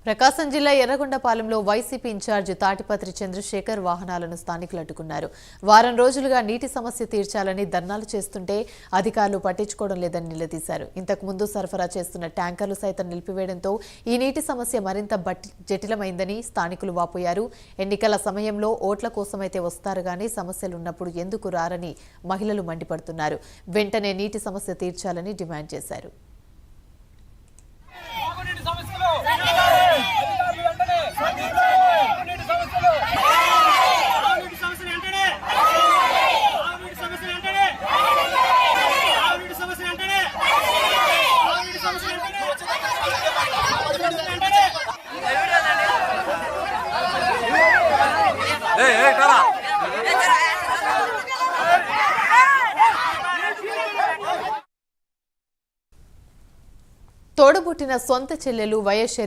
ప్రకాశం జిల్లా ఎర్రగొండపాలెంలో YCP incharge Tadipatri Chandrasekhar వాహనాలను స్థానికులు అడ్డుకున్నారు. వారం రోజులుగా నీటి సమస్య తీర్చాలని ధర్నాలు చేస్తుంటే అధికారులు పట్టించుకోవడం లేదని నిలదీశారు. ఇంతకు ముందు సరఫరా చేస్తున్న ట్యాంకర్లు సైతం నిలిపివేయడంతో ఈ నీటి సమస్య మరింత జటిలమైందని స్థానికులు వాపోయారు. ఎన్నికల సమయంలో ఓట్ల కోసమైతే వస్తారు గానీ సమస్యలున్నప్పుడు ఎందుకు రారని మహిళలు మండిపడుతున్నారు. వెంటనే నీటి సమస్య తీర్చాలని డిమాండ్ చేశారు. తోడబుట్టిన సొంత చెల్లెలు వైఎస్